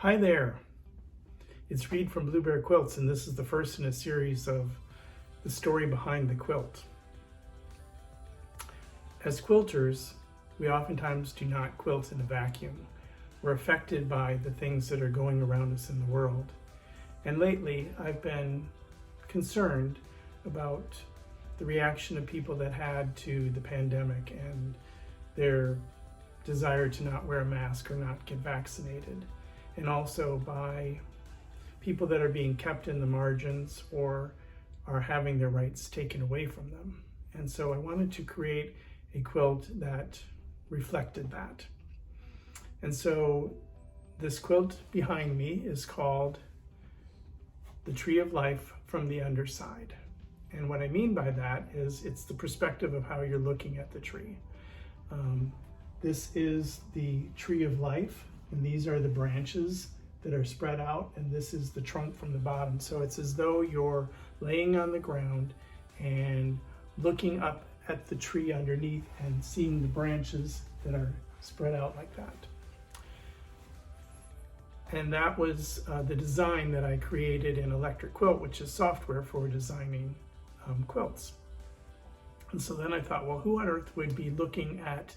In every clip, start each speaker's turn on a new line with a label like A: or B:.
A: Hi there, it's Reed from Blue Bear Quilts, and this is the first in a series of the story behind the quilt. As quilters, we oftentimes do not quilt in a vacuum. We're affected by the things that are going around us in the world. And lately, I've been concerned about the reaction of people that had to the pandemic and their desire to not wear a mask or not get vaccinated. And also by people that are being kept in the margins or are having their rights taken away from them. And so I wanted to create a quilt that reflected that. And so this quilt behind me is called The Tree of Life from the Underside. And what I mean by that is it's the perspective of how you're looking at the tree. This is the tree of life, and these are the branches that are spread out, and this is the trunk from the bottom. So it's as though you're laying on the ground and looking up at the tree underneath and seeing the branches that are spread out like that. And that was the design that I created in Electric Quilt, which is software for designing quilts. And so then I thought, well, who on earth would be looking at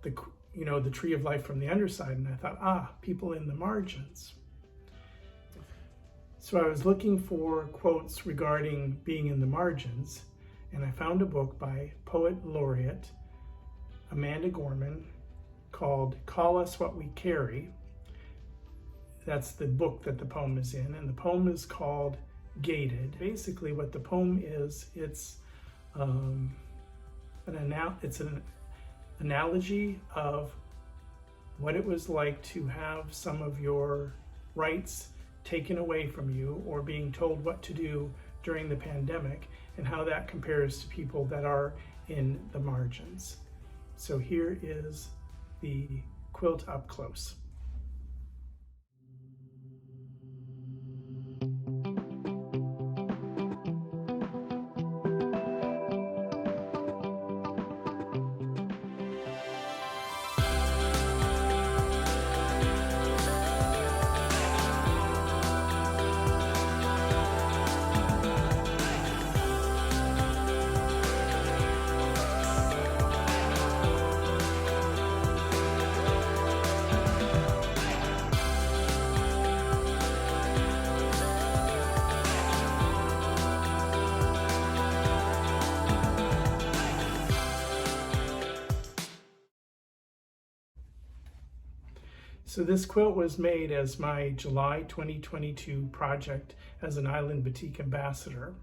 A: the tree of life from the underside? And I thought, people in the margins. So I was looking for quotes regarding being in the margins, and I found a book by poet laureate Amanda Gorman called Call Us What We Carry. That's the book that the poem is in, and the poem is called Gated. Basically what the poem is, it's an analogy of what it was like to have some of your rights taken away from you or being told what to do during the pandemic, and how that compares to people that are in the margins. So here is the quilt up close. So this quilt was made as my July 2022 project as an Island Batik ambassador.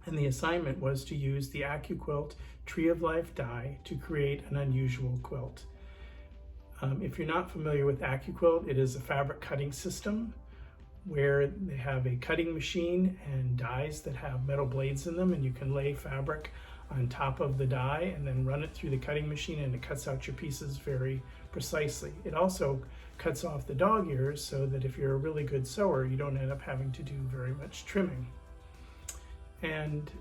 A: And the assignment was to use the AccuQuilt Tree of Life die to create an unusual quilt. If you're not familiar with AccuQuilt, it is a fabric cutting system where they have a cutting machine and dies that have metal blades in them, and you can lay fabric on top of the die and then run it through the cutting machine, and it cuts out your pieces very precisely. It also cuts off the dog ears so that if you're a really good sewer, you don't end up having to do very much trimming. And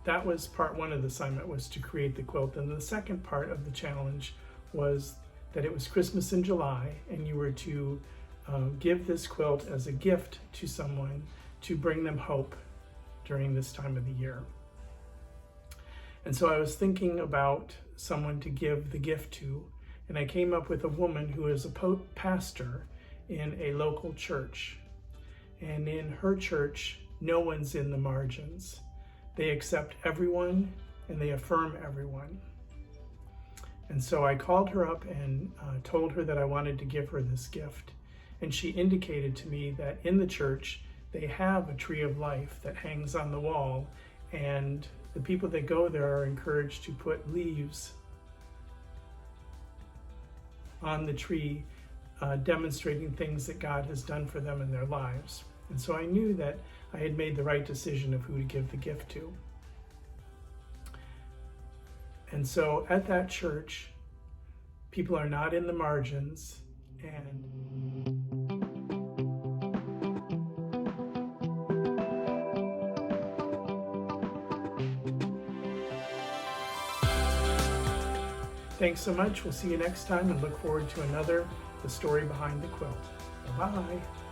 A: that was part one of the assignment, was to create the quilt. And the second part of the challenge was that it was Christmas in July, and you were to give this quilt as a gift to someone to bring them hope during this time of the year. And so I was thinking about someone to give the gift to, and I came up with a woman who is a pastor in a local church. And in her church, no one's in the margins. They accept everyone and they affirm everyone. And so I called her up and told her that I wanted to give her this gift. And she indicated to me that in the church, they have a tree of life that hangs on the wall, and the people that go there are encouraged to put leaves on the tree, demonstrating things that God has done for them in their lives. And so I knew that I had made the right decision of who to give the gift to. And so at that church, people are not in the margins, and thanks so much. We'll see you next time, and look forward to another The Story Behind the Quilt. Bye-bye.